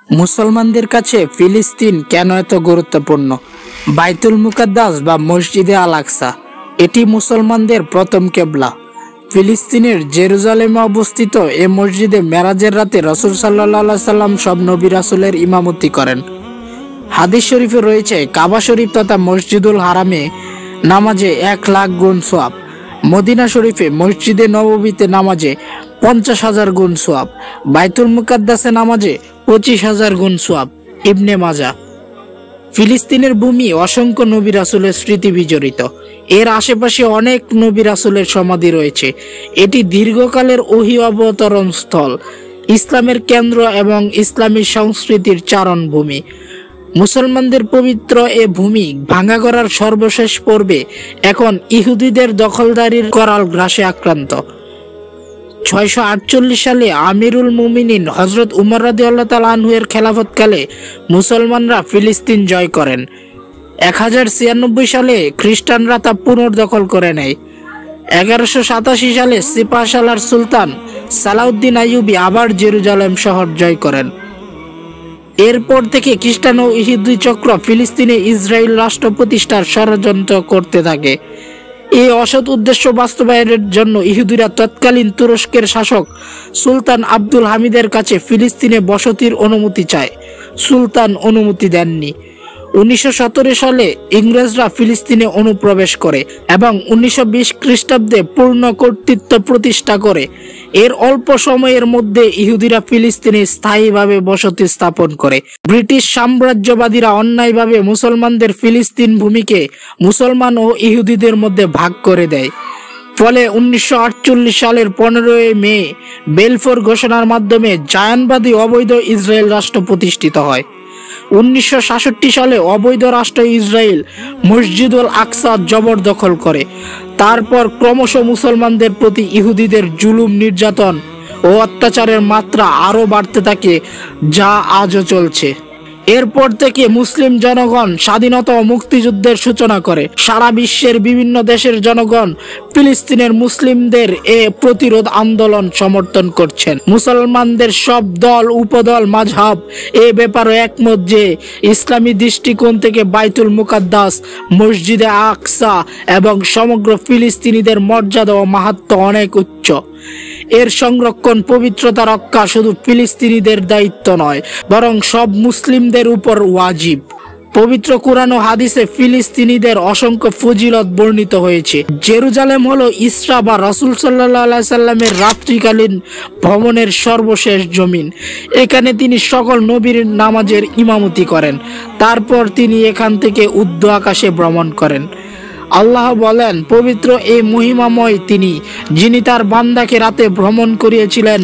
মুসলমানদের কাছে ফিলিস্তিন কেন এত গুরুত্বপূর্ণ? বাইতুল মুকাদ্দাস বা মসজিদে আল আকসা এটি মুসলমানদের প্রথম কেবলা। ফিলিস্তিনের জেরুজালেমে অবস্থিত এ মসজিদে মেরাজের রাতে রাসূল সাল্লাল্লাহু আলাইহি সাল্লাম সব নবী রাসূলের ইমামতি করেন। হাদিস শরীফে রয়েছে, কাবা শরীফ তথা মসজিদুল হারামে নামাজে 1,00,000 গুণ সওয়াব, মদিনা শরীফে মসজিদে নববীতে নামাজে 50,000 গুণ সওয়াব, বাইতুল মুকাদ্দাসে নামাজে 25,000 গুণ সওয়াব। ইবনে মাজাহ। ফিলিস্তিনের ভূমি অসংখ্য নবী রাসূলের স্মৃতি বিজড়িত। এর আশেপাশে অনেক নবী রাসূলের সমাধি রয়েছে। এটি দীর্ঘকালের ওহী অবতরণ স্থল, ইসলামের কেন্দ্র এবং ইসলামী সংস্কৃতির চারণ ভূমি। মুসলমানদের পবিত্র এ ভূমি ভাঙা করার সর্বশেষ পর্বে এখন ইহুদিদের দখলদারির করাল গ্রাসে আক্রান্ত। 648 সালে আমিরুল মুমিনিন হযরত উমর রাদিয়াল্লাহু তাআলা আনহু এর খেলাফতকালে মুসলমানরা ফিলিস্তিন জয় করেন। 1096 সালে খ্রিস্টানরা তা পুনর্দখল করে নেয়। 1187 সালে সিপাহসালার সুলতান সালাউদ্দিন আইয়ুবী আবার জেরুজালেম শহর জয় করেন। এরপর থেকে খ্রিস্টান ও ইহুদি চক্র ফিলিস্তিনে ইসরায়েল রাষ্ট্র প্রতিষ্ঠার ষড়যন্ত্র করতে থাকে। এই অসৎ উদ্দেশ্য বাস্তবায়নের জন্য ইহুদিরা তৎকালীন তুরস্কের শাসক সুলতান আব্দুল হামিদের কাছে ফিলিস্তিনে বসতির অনুমতি চায়। সুলতান অনুমতি দেননি। 1917 সালে ইংরেজরা ফিলিস্তিনে অনুপ্রবেশ করে এবং 1920 খ্রিস্টাব্দে পূর্ণ কর্তৃত্ব প্রতিষ্ঠা করে। এর অল্প সময়ের মধ্যে ইহুদিরা ফিলিস্তিনে স্থায়ীভাবে বসতি স্থাপন করে। ব্রিটিশ সাম্রাজ্যবাদীরা অন্যায়ভাবে মুসলমানদের ফিলিস্তিন ভূমিকে মুসলমান ও ইহুদিদের মধ্যে ভাগ করে দেয়। ফলে 1948 সালের 15 মে বেলফোর ঘোষণার মাধ্যমে জায়নবাদী অবৈধ ইসরায়েল রাষ্ট্র প্রতিষ্ঠিত হয়। 1967 সালে অবৈধ রাষ্ট্র ইসরায়েল মসজিদুল আকসা জবরদখল করে। তারপর ক্রমশ মুসলমানদের প্রতি ইহুদিদের জুলুম, নির্যাতন ও অত্যাচারের মাত্রা আরো বাড়তে থাকে, যা আজও চলছে। এরপর থেকে মুসলিম জনগণ স্বাধীনতা ও মুক্তিযুদ্ধের সূচনা করে। সারা বিশ্বের বিভিন্ন দেশের জনগণ ফিলিস্তিনের মুসলিমদের এ প্রতিরোধ আন্দোলন সমর্থন করছেন। মুসলমানদের সব দল, উপদল, মাযহাব এ ব্যাপারে একমত যে ইসলামী দৃষ্টিকোণ থেকে বাইতুল মুকাদ্দাস, মসজিদে আকসা এবং সমগ্র ফিলিস্তিনিদের মর্যাদা ও মাহাত্ম্য অনেক উচ্চ। এর সংরক্ষণ, পবিত্রতা রক্ষা শুধু ফিলিস্তিনিদের দায়িত্ব নয়, বরং সব মুসলিমদের উপর ওয়াজিব। পবিত্র কুরআন ও হাদিসে ফিলিস্তিনিদের অসংখ্য ফজিলত বর্ণিত হয়েছে। জেরুজালেম হলো ইসরা বা রাসূল সাল্লাল্লাহু আলাইহি সাল্লামের রাত্রিকালীন ভ্রমণের সর্বশেষ জমিন। এখানে তিনি সকল নবীর নামাজের ইমামতি করেন। তারপর তিনি এখান থেকে ঊর্ধ্ব আকাশে ভ্রমণ করেন। আল্লাহ বলেন, পবিত্র এই মহিমাময় তিনি, যিনি তার বান্দাকে রাতে ভ্রমণ করিয়েছিলেন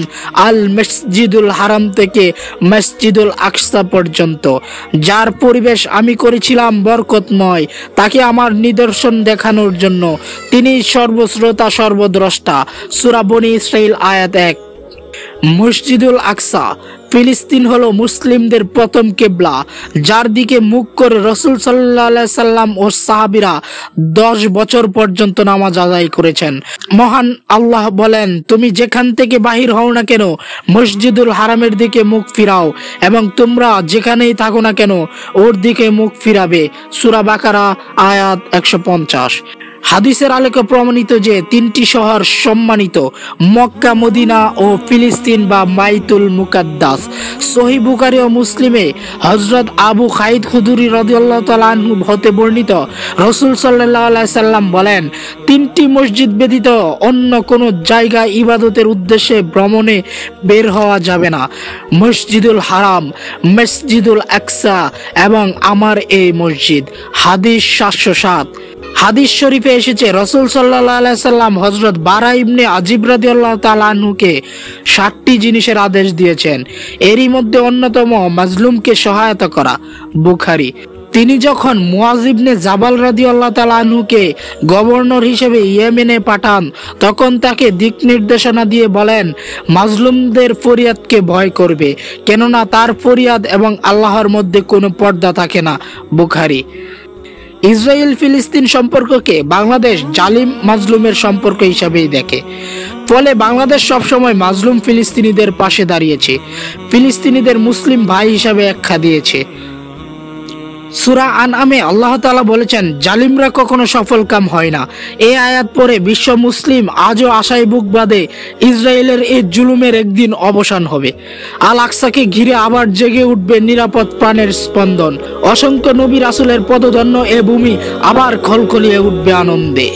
আল মসজিদুল হারাম থেকে মসজিদুল আকসা পর্যন্ত, যার পরিবেশ আমি করেছিলাম বরকতময়, তাকে আমার নিদর্শন দেখানোর জন্য। তিনি সর্বশ্রোতা, সর্বদ্রষ্টা। সূরা বনী ইসরাইল আয়াত 1। মসজিদুল আকসা ফিলিস্তিন হলো মুসলিমদের প্রথম কিবলা, যার দিকে মুখ করে রাসূল সাল্লাল্লাহু আলাইহি সাল্লাম ও সাহাবীরা 10 বছর পর্যন্ত নামাজ আদায় করেছেন। মহান আল্লাহ বলেন, তুমি যেখান থেকে বাহির হও না কেন মসজিদুল হারামের দিকে মুখ ফিরাও, এবং তোমরা যেখানেই থাকো না কেন ওর দিকে মুখ ফিরাবে। সূরা বাকারা আয়াত 150। হাদিসের আলোকে প্রমাণিত যে 3টি শহর সম্মানিত, মক্কা, মদিনা ও ফিলিস্তিন বা বাইতুল মুকাদ্দাস। সহিহ বুখারী ও মুসলিমে হযরত আবু খাইদ খুদরি রাদিয়াল্লাহু তাআলা আনহু হতে বর্ণিত, রাসূল সাল্লাল্লাহু আলাইহি সাল্লাম বলেন, 3টি মসজিদ ব্যতীত অন্য কোনো জায়গায় ইবাদতের উদ্দেশ্যে ভ্রমণে বের হওয়া যাবে না। মসজিদুল হারাম, মসজিদুল আকসা এবং আমার এই মসজিদ। হাদিস 707। হাদিস শরীফে এসেছে, রাসূল সাল্লাল্লাহু আলাইহি সাল্লাম হযরত বারা ইবনে আজিব রাদিয়াল্লাহু তাআলা আনহুকে 7টি জিনিসের আদেশ দিয়েছেন। এরই মধ্যে অন্যতম মাজলুমকে সহায়তা করা। বুখারী। তিনি যখন মুয়াজ ইবনে জাবাল রাদিয়াল্লাহু তাআলা আনহুকে গভর্নর হিসেবে ইয়েমেনে পাঠান, তখন তাকে দিক নির্দেশনা দিয়ে বলেন, মাজলুমদের ফরিয়াদকে ভয় করবে, কেননা তার ফরিয়াদ এবং আল্লাহর মধ্যে কোনো পর্দা থাকে না। বুখারী। ইসরায়েল ফিলিস্তিন সম্পর্ককে বাংলাদেশ জালিম মাজলুমের সম্পর্ক হিসাবেই দেখে। ফলে বাংলাদেশ সবসময় মাজলুম ফিলিস্তিনিদের পাশে দাঁড়িয়েছে, ফিলিস্তিনিদের মুসলিম ভাই হিসাবে আখ্যা দিয়েছে। সূরা আনআমে আল্লাহ তাআলা বলেছেন, জালিমরা কখনো সফল কাম হয় না। এই আয়াত পরে বিশ্ব মুসলিম আজও আশায় বুক বাঁধে ইসরায়েলের এই জুলুমের একদিন অবসান হবে। আল আকসাকে ঘিরে আবার জেগে উঠবে নিরাপদ প্রাণের স্পন্দন। অসংখ্য নবী রাসূলের পদধন্য এ ভূমি আবার খলখলিয়ে উঠবে আনন্দে।